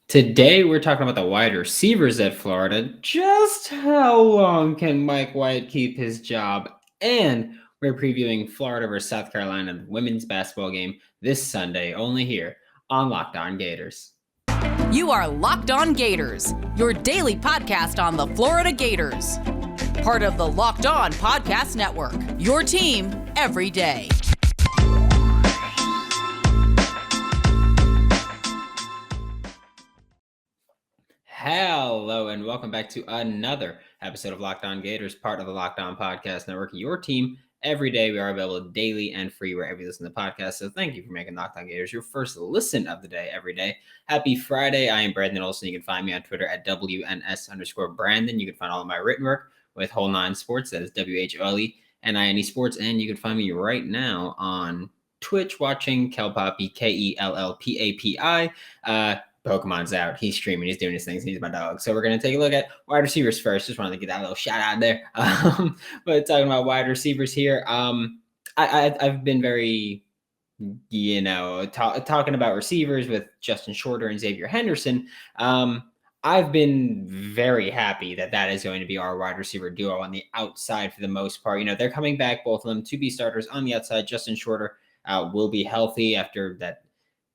Today, we're talking about the wide receivers at Florida. Just how long can Mike White keep his job? And we're previewing Florida versus South Carolina women's basketball game this Sunday, only here on Locked On Gators. You are Locked On Gators, your daily podcast on the Florida Gators. Part of the Locked On Podcast Network, your team every day. Hello and welcome back to another episode of Locked On Gators, part of the Locked On Podcast Network, your team every day. We are available daily and free wherever you listen to podcasts. So thank you for making Locked On Gators your first listen of the day every day. Happy Friday. I am Brandon Olson. You can find me on Twitter at WNS_Brandon. You can find all of my written work with Whole Nine Sports. That is WHOLENINE Sports. And you can find me right now on Twitch watching Kelpapi, KELLPAPI. Pokemon's out. He's streaming. He's doing his things. He's my dog. So we're going to take a look at wide receivers first. Just wanted to get that little shout out there. But talking about wide receivers here, I've been very, talking about receivers with Justin Shorter and Xzavier Henderson. I've been very happy that is going to be our wide receiver duo on the outside for the most part. They're coming back, both of them, to be starters on the outside. Justin Shorter will be healthy after that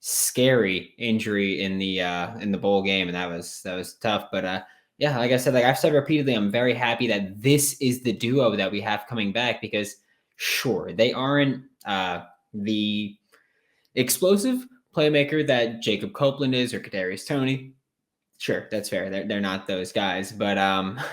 scary injury in the bowl game, and that was tough. But like I said, like I've said repeatedly, I'm very happy that this is the duo that we have coming back, because sure, they aren't the explosive playmaker that Jacob Copeland is or Kadarius Toney. Sure, that's fair. They're not those guys, but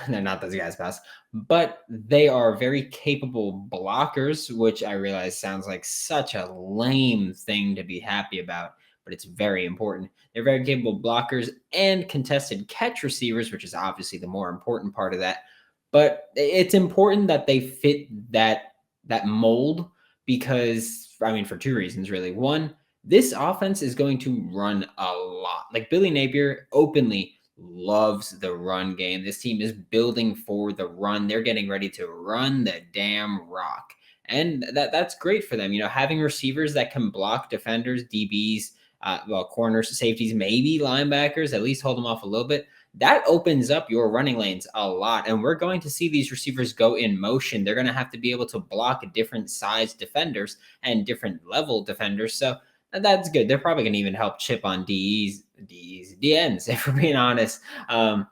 they're not those guys, pass. But they are very capable blockers, which I realize sounds like such a lame thing to be happy about, but it's very important. They're very capable blockers and contested catch receivers, which is obviously the more important part of that. But it's important that they fit that mold, because, for two reasons, really. One, this offense is going to run a lot. Like Billy Napier openly loves the run game. This team is building for the run. They're getting ready to run the damn rock. And that's great for them. Having receivers that can block defenders, DBs, corners, safeties, maybe linebackers, at least hold them off a little bit. That opens up your running lanes a lot. And we're going to see these receivers go in motion. They're going to have to be able to block different size defenders and different level defenders. So that's good. They're probably going to even help chip on DNs, if we're being honest. So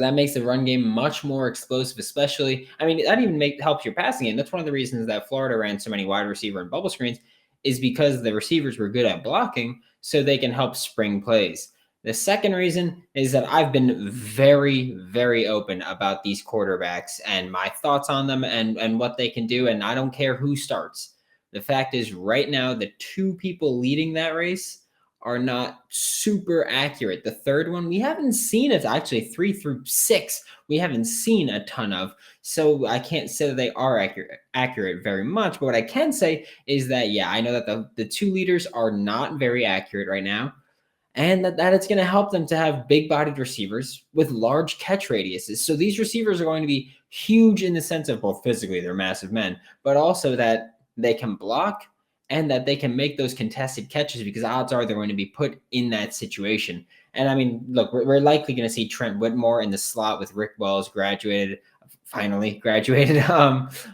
that makes the run game much more explosive, especially, that even helps your passing game. That's one of the reasons that Florida ran so many wide receiver and bubble screens, is because the receivers were good at blocking, so they can help spring plays. The second reason is that I've been very, very open about these quarterbacks and my thoughts on them and what they can do, and I don't care who starts. The fact is, right now, the two people leading that race are not super accurate. The third one, we haven't seen it. Actually, 3 through 6, we haven't seen a ton of. So I can't say that they are accurate very much. But what I can say is that, I know that the two leaders are not very accurate right now, and that it's going to help them to have big-bodied receivers with large catch radiuses. So these receivers are going to be huge in the sense of both physically, they're massive men, but also that they can block and that they can make those contested catches, because odds are they're going to be put in that situation. And look, we're likely going to see Trent Whitmore in the slot with Rick Wells finally graduated.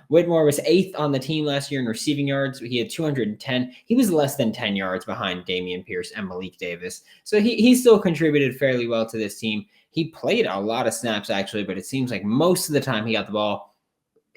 Whitmore was 8th on the team last year in receiving yards. He had 210. He was less than 10 yards behind Dameon Pierce and Malik Davis. So he still contributed fairly well to this team. He played a lot of snaps, actually, but it seems like most of the time he got the ball,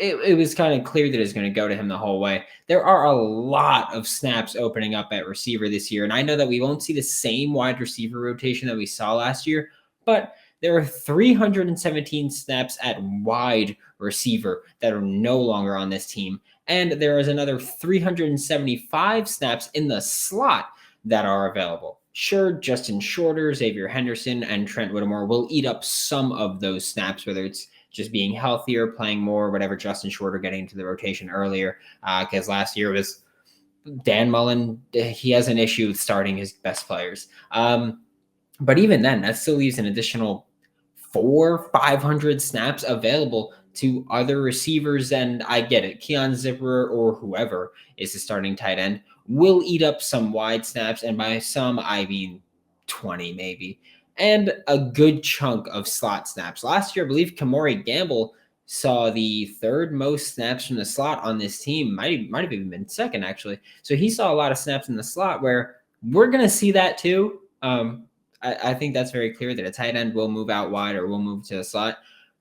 it was kind of clear that it was going to go to him the whole way. There are a lot of snaps opening up at receiver this year, and I know that we won't see the same wide receiver rotation that we saw last year, but there are 317 snaps at wide receiver that are no longer on this team, and there is another 375 snaps in the slot that are available. Sure, Justin Shorter, Xzavier Henderson, and Trent Whitmore will eat up some of those snaps, whether it's just being healthier, playing more, whatever. Justin Shorter getting into the rotation earlier, because last year was Dan Mullen. He has an issue with starting his best players. But even then, that still leaves an additional 500 snaps available to other receivers. And I get it. Keon Zipperer or whoever is the starting tight end will eat up some wide snaps. And by some, I mean 20 maybe, and a good chunk of slot snaps. Last year, I believe Kamari Gamble saw the third most snaps from the slot on this team. Might have even been second, actually. So he saw a lot of snaps in the slot, where we're going to see that too. I think that's very clear that a tight end will move out wide or will move to the slot.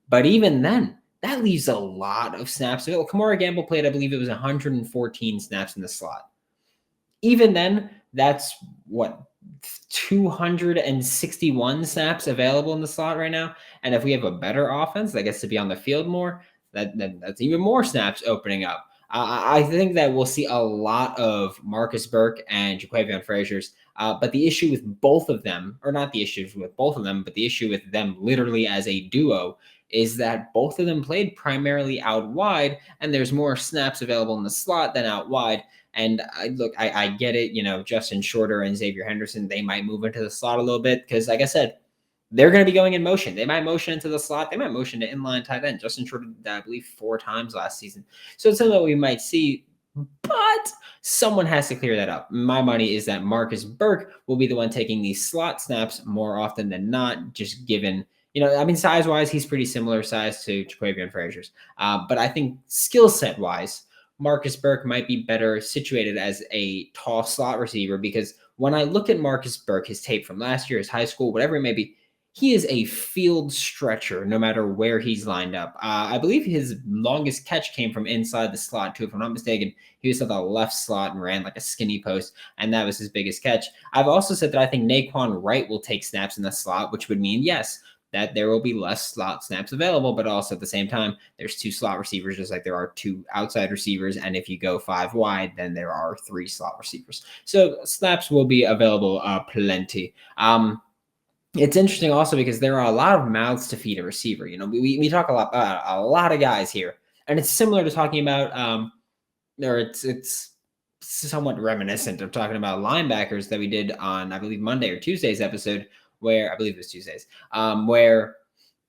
But even then, that leaves a lot of snaps. Kamari Gamble played, I believe it was 114 snaps in the slot. Even then, that's what, 261 snaps available in the slot right now. And if we have a better offense that gets to be on the field more, that's even more snaps opening up. I think that we'll see a lot of Marcus Burke and Jaquavion Frazier's. But the issue with both of them, or not the issues with both of them, but the issue with them literally as a duo, is that both of them played primarily out wide, and there's more snaps available in the slot than out wide. And I get it. Justin Shorter and Xzavier Henderson, they might move into the slot a little bit because, like I said, they're going to be going in motion. They might motion into the slot. They might motion to inline tight end. Justin Shorter did that, I believe, 4 times last season. So it's something that we might see, but someone has to clear that up. My money is that Marcus Burke will be the one taking these slot snaps more often than not, just given, size-wise, he's pretty similar size to Jaquavion Frazier's. But I think skill set-wise, Marcus Burke might be better situated as a tall slot receiver, because when I look at Marcus Burke, his tape from last year, his high school, whatever it may be, he is a field stretcher no matter where he's lined up. I believe his longest catch came from inside the slot, too. If I'm not mistaken, he was at the left slot and ran like a skinny post, and that was his biggest catch. I've also said that I think Naquan Wright will take snaps in the slot, which would mean, yes, that there will be less slot snaps available, but also at the same time, there's 2 slot receivers, just like there are 2 outside receivers. And if you go 5 wide, then there are 3 slot receivers. So snaps will be available plenty. It's interesting also because there are a lot of mouths to feed a receiver. We talk a lot of guys here, and it's similar to talking about, or it's somewhat reminiscent of talking about linebackers that we did on, I believe, Monday or Tuesday's episode, where I believe it was Tuesdays, where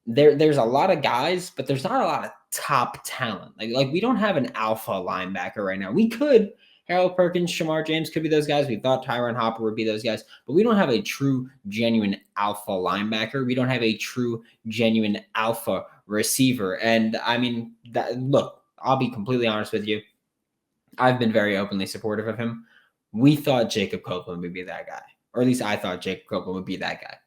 there's a lot of guys, but there's not a lot of top talent. Like we don't have an alpha linebacker right now. We could. Harold Perkins, Shamar James could be those guys. We thought Tyron Hopper would be those guys, but we don't have a true, genuine alpha linebacker. We don't have a true, genuine alpha receiver. And look, I'll be completely honest with you. I've been very openly supportive of him. We thought Jacob Copeland would be that guy, or at least I thought Jacob Copeland would be that guy.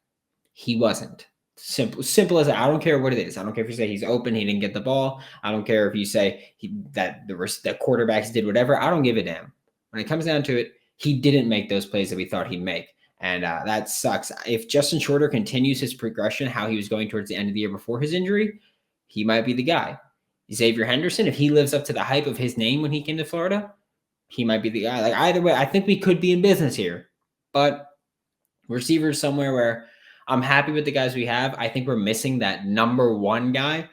He wasn't. Simple as that. I don't care what it is. I don't care if you say he's open, he didn't get the ball. I don't care if you say that the quarterbacks did whatever. I don't give a damn. When it comes down to it, he didn't make those plays that we thought he'd make. And that sucks. If Justin Shorter continues his progression, how he was going towards the end of the year before his injury, he might be the guy. Xzavier Henderson, if he lives up to the hype of his name when he came to Florida, he might be the guy. Like, either way, I think we could be in business here. But receivers somewhere where I'm happy with the guys we have. I think we're missing that number 1 guy,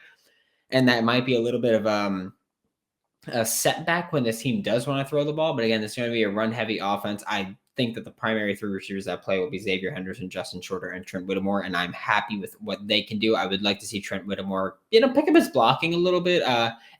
and that might be a little bit of a setback when this team does want to throw the ball. But again, it's going to be a run-heavy offense. I think that the primary 3 receivers that play will be Xzavier Henderson, Justin Shorter, and Trent Whitmore, and I'm happy with what they can do. I would like to see Trent Whitmore, pick up his blocking a little bit.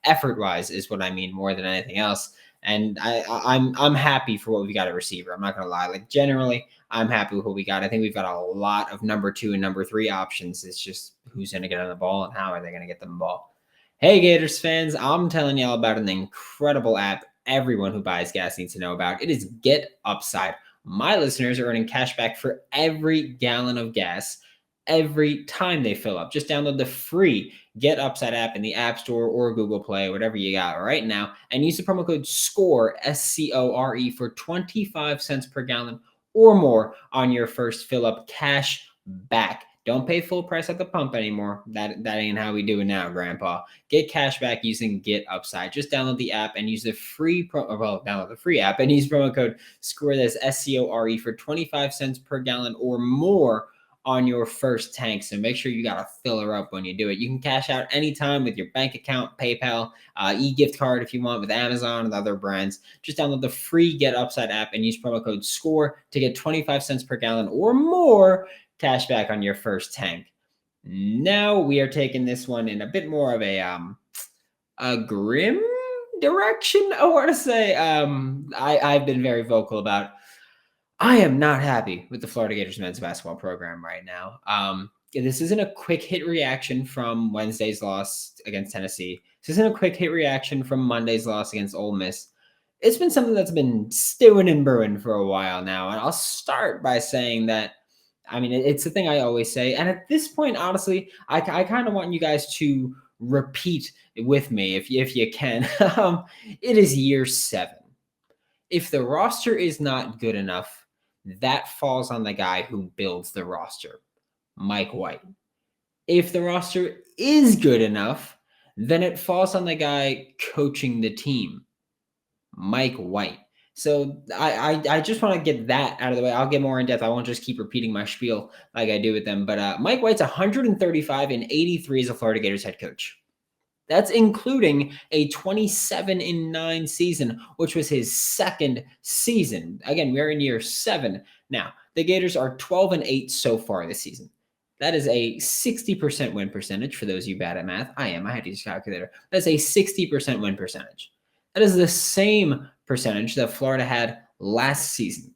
Effort-wise is what I mean more than anything else. And I'm happy for what we got at receiver. I'm not going to lie. Like, generally, I'm happy with what we got. I think we've got a lot of number 2 and number 3 options. It's just who's going to get on the ball and how are they going to get them the ball. Hey, Gators fans, I'm telling y'all about an incredible app everyone who buys gas needs to know about. It is GetUpside. My listeners are earning cash back for every gallon of gas every time they fill up. Just download the free GetUpside app in the App Store or Google Play, whatever you got right now, and use the promo code SCORE, SCORE, for 25 cents per gallon or more on your first fill up. Cash back. Don't pay full price at the pump anymore. That ain't how we do it now, Grandpa. Get cash back using GetUpside. Just download the app and use the free download the free app and use promo code SCORE, that's SCORE, for 25 cents per gallon or more on your first tank. So make sure you got to fill her up when you do it. You can cash out anytime with your bank account, PayPal, e-gift card if you want, with Amazon and other brands. Just download the free GetUpside app and use promo code SCORE to get 25 cents per gallon or more cash back on your first tank. Now we are taking this one in a bit more of a grim direction, I want to say. I've been very vocal about I am not happy with the Florida Gators men's basketball program right now. This isn't a quick hit reaction from Wednesday's loss against Tennessee. This isn't a quick hit reaction from Monday's loss against Ole Miss. It's been something that's been stewing and brewing for a while now. And I'll start by saying that, I mean, it's the thing I always say. And at this point, honestly, I kind of want you guys to repeat with me if you can. It is year 7. If the roster is not good enough, that falls on the guy who builds the roster, Mike White. If the roster is good enough, then it falls on the guy coaching the team, Mike White. So I just want to get that out of the way. I'll get more in depth. I won't just keep repeating my spiel like I do with them. But Mike White's 135 and 83 as a Florida Gators head coach. That's including a 27-9 season, which was his second season. Again, we're in year 7 now. The Gators are 12-8 so far this season. That is a 60% win percentage for those of you bad at math. I am. I had to use a calculator. That's a 60% win percentage. That is the same percentage that Florida had last season.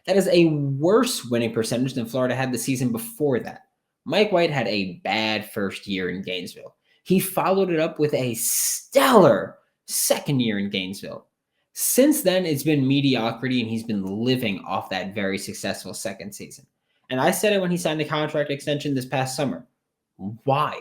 That is a worse winning percentage than Florida had the season before that. Mike White had a bad first year in Gainesville. He followed it up with a stellar second year in Gainesville. Since then, it's been mediocrity, and he's been living off that very successful second season. And I said it when he signed the contract extension this past summer. Why?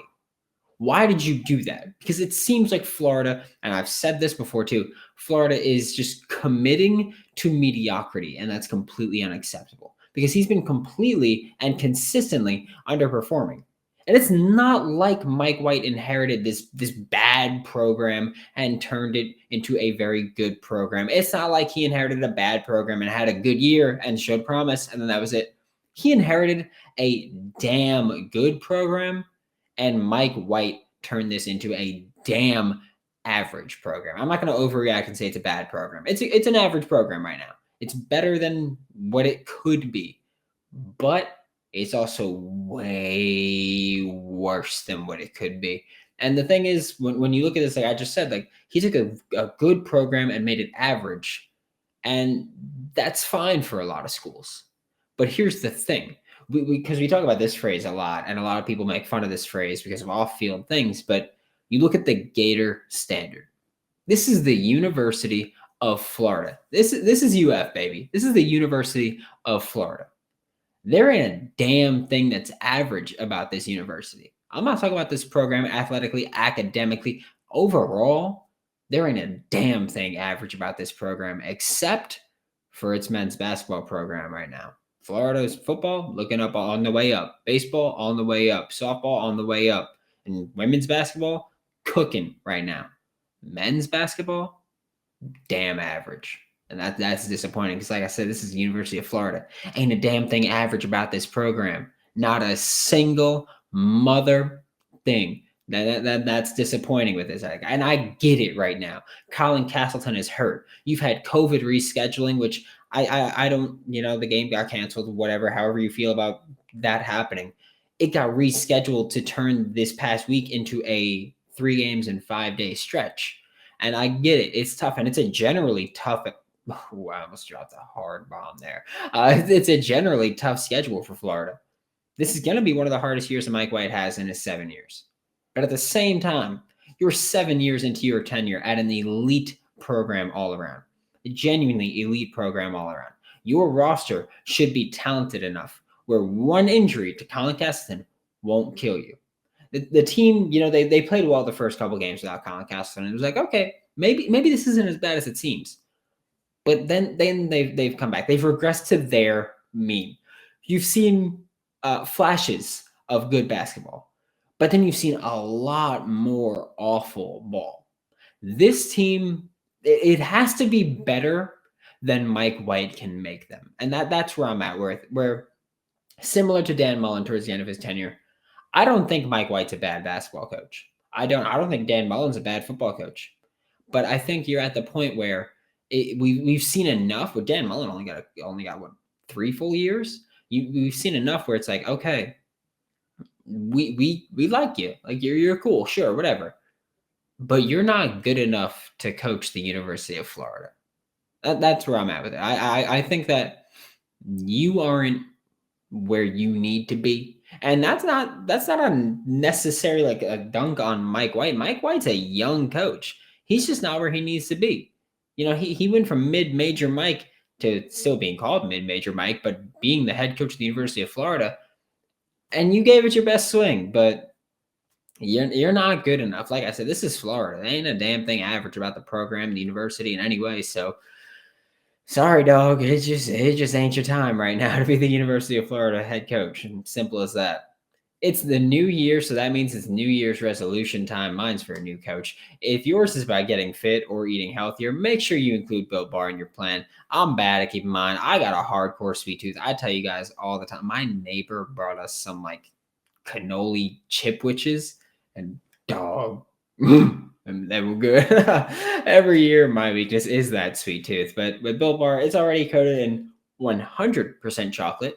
Why did you do that? Because it seems like Florida, and I've said this before too, Florida is just committing to mediocrity, and that's completely unacceptable because he's been completely and consistently underperforming. And it's not like Mike White inherited this bad program and turned it into a very good program. It's not like he inherited a bad program and had a good year and showed promise, and then that was it. He inherited a damn good program, and Mike White turned this into a damn average program. I'm not going to overreact and say it's a bad program. It's an average program right now. It's better than what it could be, but it's also way worse than what it could be. And the thing is, when you look at this, like I just said, like he took a good program and made it average, and that's fine for a lot of schools. But here's the thing. Because we talk about this phrase a lot, and a lot of people make fun of this phrase because of off-field things, but you look at the Gator standard. This is the University of Florida. This is UF, baby. This is the University of Florida. There ain't a damn thing that's average about this university. I'm not talking about this program athletically, academically. Overall, there ain't a damn thing average about this program except for its men's basketball program right now. Florida's football looking up on the way up. Baseball on the way up. Softball on the way up. And women's basketball cooking right now. Men's basketball, damn average. And that's disappointing because, like I said, this is the University of Florida. Ain't a damn thing average about this program. Not a single mother thing. That's disappointing with this. And I get it right now. Colin Castleton is hurt. You've had COVID rescheduling, which I don't, the game got canceled, whatever, however you feel about that happening. It got rescheduled to turn this past week into a 3 games and 5-day stretch. And I get it. It's tough. And it's a generally tough. Oh, I almost dropped a hard bomb there. It's a generally tough schedule for Florida. This is going to be one of the hardest years that Mike White has in his 7 years. But at the same time, you're 7 years into your tenure at an elite program all around. A genuinely elite program all around. Your roster should be talented enough where one injury to Colin Castleton won't kill you. The team, they played well the first couple games without Colin Castleton. It was like, okay, maybe this isn't as bad as it seems. But then they've come back. They've regressed to their mean. You've seen flashes of good basketball, but then you've seen a lot more awful ball. This team, it has to be better than Mike White can make them. And that's where I'm at, where similar to Dan Mullen towards the end of his tenure, I don't think Mike White's a bad basketball coach. I don't think Dan Mullen's a bad football coach. But I think you're at the point where we've seen enough. With Dan Mullen only got what, 3 full years? We've seen enough where it's like, okay, we like you. Like you're cool, sure, whatever. But you're not good enough to coach the University of Florida. That's where I'm at with it. I think that you aren't where you need to be. And that's not a necessarily like a dunk on Mike White. Mike White's a young coach. He's just not where he needs to be. He went from mid-major Mike to still being called mid-major Mike, but being the head coach of the University of Florida, and you gave it your best swing, but you're not good enough. Like I said, this is Florida. There ain't a damn thing average about the program, the university in any way. So sorry, dog. It just ain't your time right now to be the University of Florida head coach. And simple as that. It's the new year, so that means it's New Year's resolution time. Mine's for a new coach. If yours is by getting fit or eating healthier, make sure you include Built Bar in your plan. I'm bad at keeping mine. I got a hardcore sweet tooth. I tell you guys all the time. My neighbor brought us some like cannoli chipwiches, and dog. And they were good. Every year, my weakness is that sweet tooth. But with Built Bar, it's already coated in 100% chocolate.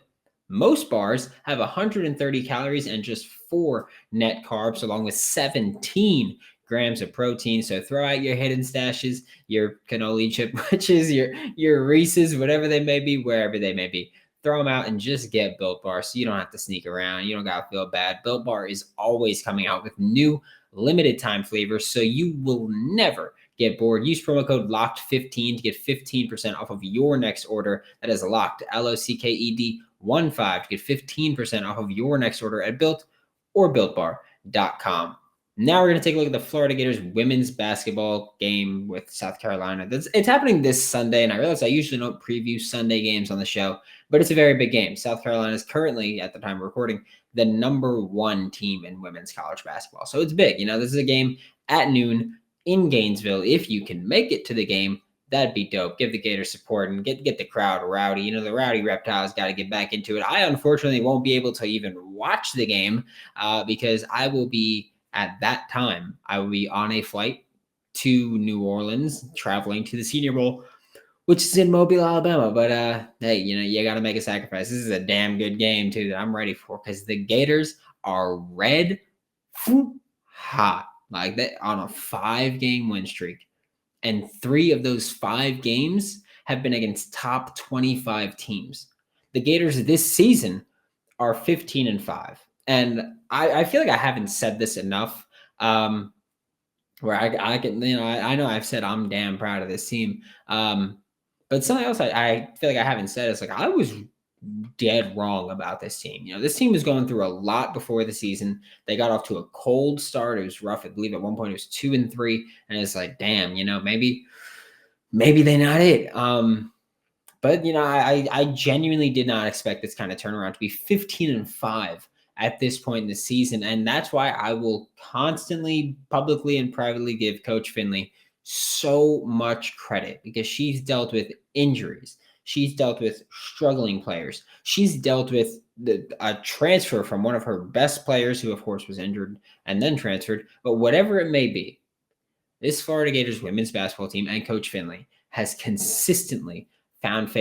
Most bars have 130 calories and just 4 net carbs, along with 17 grams of protein. So throw out your hidden stashes, your cannoli chip witches, your Reese's, whatever they may be, wherever they may be. Throw them out and just get Built Bar so you don't have to sneak around. You don't got to feel bad. Built Bar is always coming out with new limited time flavors, so you will never get bored. Use promo code LOCKED15 to get 15% off of your next order. That is locked, LOCKED 15 to get 15% off of your next order at Built or BuiltBar.com. Now we're going to take a look at the Florida Gators women's basketball game with South Carolina. It's happening this Sunday, and I realize I usually don't preview Sunday games on the show, but it's a very big game. South Carolina is currently, at the time of recording, the number 1 team in women's college basketball. So it's big. This is a game at noon in Gainesville. If you can make it to the game, that'd be dope. Give the Gators support and get the crowd rowdy. The rowdy reptiles got to get back into it. I unfortunately won't be able to even watch the game because I will be, at that time, I will be on a flight to New Orleans, traveling to the Senior Bowl, which is in Mobile, Alabama. But hey, you got to make a sacrifice. This is a damn good game too that I'm ready for, because the Gators are red hot, like that, on a 5-game win streak, and 3 of those 5 games have been against top 25 teams. The Gators this season are 15-5, and I feel like I haven't said this enough. Where I can, I know I've said I'm damn proud of this team. But something else I feel like I haven't said is, like, I was dead wrong about this team. This team was going through a lot before the season. They got off to a cold start. It was rough. I believe at one point it was 2-3, and it's like, damn, maybe they're not it. But I genuinely did not expect this kind of turnaround to be 15-5 at this point in the season, and that's why I will constantly, publicly and privately, give Coach Finley so much credit, because she's dealt with injuries. She's dealt with struggling players. She's dealt with a transfer from one of her best players, who, of course, was injured and then transferred. But whatever it may be, this Florida Gators women's basketball team and Coach Finley has consistently found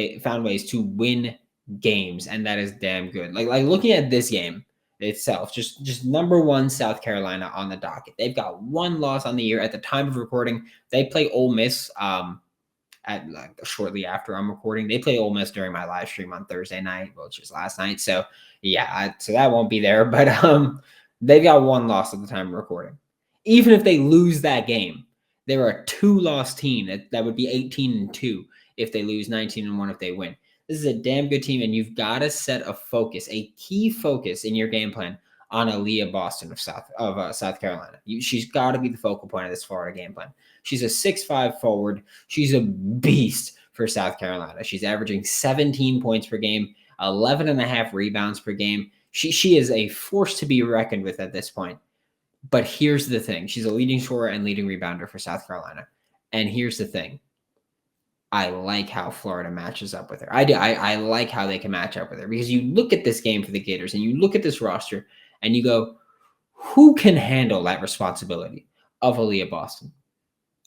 ways to win games, and that is damn good. Like looking at this game itself, just number 1 South Carolina on the docket. They've got 1 loss on the year at the time of recording. They play Ole Miss at shortly after I'm recording. They play Ole Miss during my live stream on Thursday night, which was last night. So yeah, so that won't be there. But they've got 1 loss at the time of recording. Even if they lose that game, they're a 2-loss team. That would be 18-2 if they lose, 19-1 if they win. This is a damn good team, and you've got to set a focus, a key focus in your game plan on Aaliyah Boston of South Carolina. She's got to be the focal point of this Florida game plan. She's a 6'5" forward. She's a beast for South Carolina. She's averaging 17 points per game, 11.5 rebounds per game. She is a force to be reckoned with at this point. But here's the thing. She's a leading scorer and leading rebounder for South Carolina. And here's the thing. I like how Florida matches up with her. I do. I like how they can match up with her, because you look at this game for the Gators and you look at this roster and you go, who can handle that responsibility of Aaliyah Boston?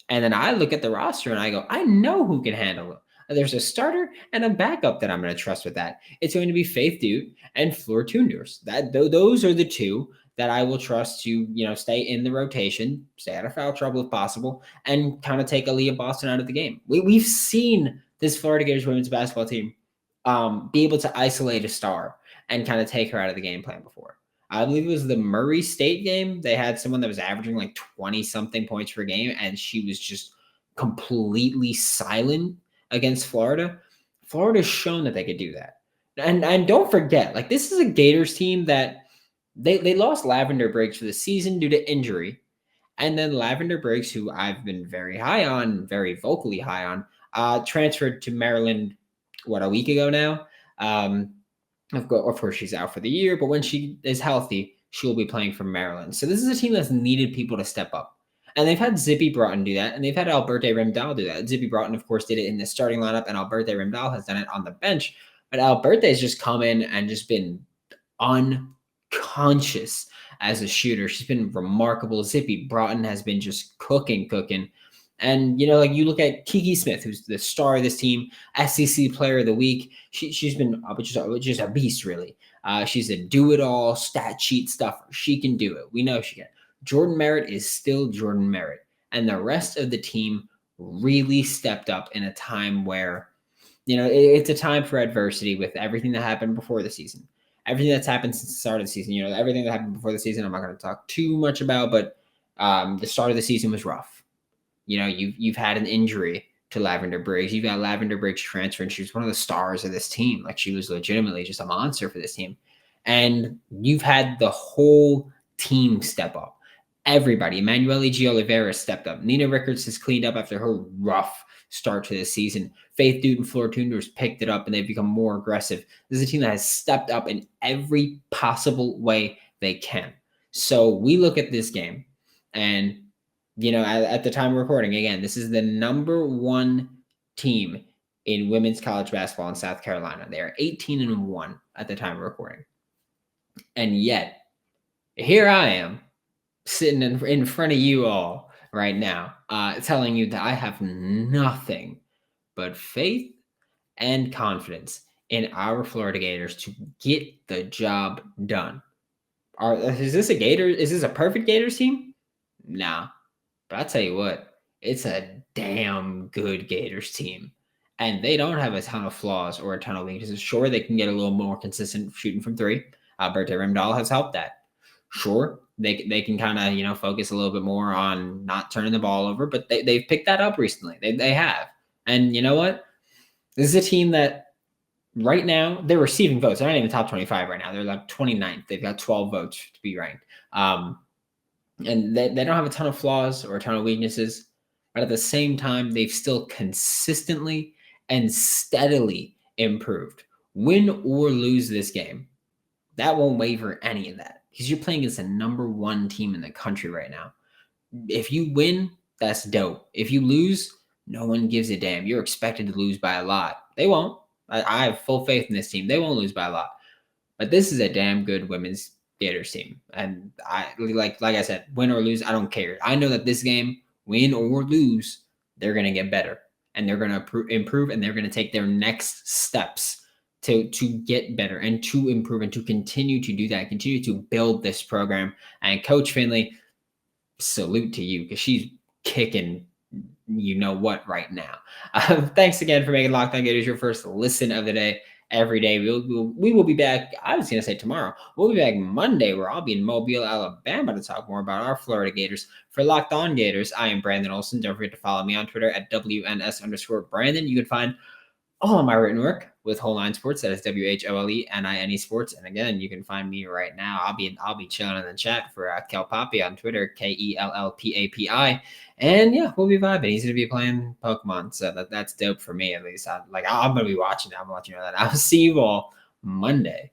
And then I look at the roster and I go, I know who can handle it. There's a starter and a backup that I'm going to trust with that. It's going to be Faith Dute and Fleur Tunders. Those are the 2 that I will trust to, stay in the rotation, stay out of foul trouble if possible, and kind of take Aaliyah Boston out of the game. We've seen this Florida Gators women's basketball team be able to isolate a star and kind of take her out of the game plan before. I believe it was the Murray State game. They had someone that was averaging like 20 something points per game, and she was just completely silent against Florida. Florida's shown that they could do that. And don't forget, like, this is a Gators team that they lost Lavender Briggs for the season due to injury. And then Lavender Briggs, who I've been very high on, very vocally high on, transferred to Maryland, a week ago now. Of course, she's out for the year, but when she is healthy, she'll be playing for Maryland. So this is a team that's needed people to step up. And they've had Zippy Broughton do that, and they've had Alberte Rimdahl do that. Zippy Broughton, of course, did it in the starting lineup, and Alberte Rimdahl has done it on the bench. But Alberte has just come in and just been unconscious as a shooter. She's been remarkable. Zippy Broughton has been just cooking. And, like, you look at Kiki Smith, who's the star of this team, SEC Player of the Week. She's been just a beast, really. She's a do-it-all stat sheet stuffer. She can do it. We know she can. Jordan Merritt is still Jordan Merritt. And the rest of the team really stepped up in a time where, it's a time for adversity with everything that happened before the season. Everything that's happened since the start of the season. Everything that happened before the season, I'm not going to talk too much about, but the start of the season was rough. You've had an injury to Lavender Briggs. You've got Lavender Briggs transfer, and she was one of the stars of this team. Like, she was legitimately just a monster for this team. And you've had the whole team step up. Everybody. Emanuele G. Oliveira stepped up. Nina Rickards has cleaned up after her rough start to the season. Faith Newton Fleur-Tunders picked it up, and they've become more aggressive. This is a team that has stepped up in every possible way they can. So we look at this game, and at the time of recording, again, this is the number 1 team in women's college basketball in South Carolina. They are 18-1 at the time of recording. And yet, here I am sitting in front of you all right now, telling you that I have nothing but faith and confidence in our Florida Gators to get the job done. Is this a perfect Gators team? Nah. But I'll tell you what, it's a damn good Gators team. And they don't have a ton of flaws or a ton of weaknesses. Sure, they can get a little more consistent shooting from three. Alberte Rimdahl has helped that. Sure, they can kind of, focus a little bit more on not turning the ball over, but they've picked that up recently. They have. And you know what? This is a team that right now, they're receiving votes. They're not even top 25 right now. They're like 29th. They've got 12 votes to be ranked. And they don't have a ton of flaws or a ton of weaknesses, but at the same time, they've still consistently and steadily improved. Win or lose this game, that won't waver any of that, because you're playing against the number 1 team in the country right now. If you win, that's dope. If you lose, no one gives a damn. You're expected to lose by a lot. They won't. I have full faith in this team. They won't lose by a lot. But this is a damn good women's Gators team. And I like I said, win or lose, I don't care. I know that this game, win or lose, they're going to get better, and they're going to improve, and they're going to take their next steps to get better and to improve and to continue to do that, continue to build this program. And Coach Finley, salute to you, because she's kicking right now. Thanks again for making Locked On Gators your first listen of the day. Every day. We will be back. I was going to say tomorrow. We'll be back Monday, where I'll be in Mobile, Alabama, to talk more about our Florida Gators. For Locked On Gators, I am Brandon Olson. Don't forget to follow me on Twitter at WNS_Brandon. You can find all of my written work with Whole Line Sports. That is WHOLENINE Sports. And again, you can find me right now. I'll be chilling in the chat for Kel Poppy on Twitter, KELLPAPI. And yeah, we'll be vibing. He's going to be playing Pokemon, so that's dope for me, at least. I'm going to be watching that. I'm going to let you know that. I'll see you all Monday.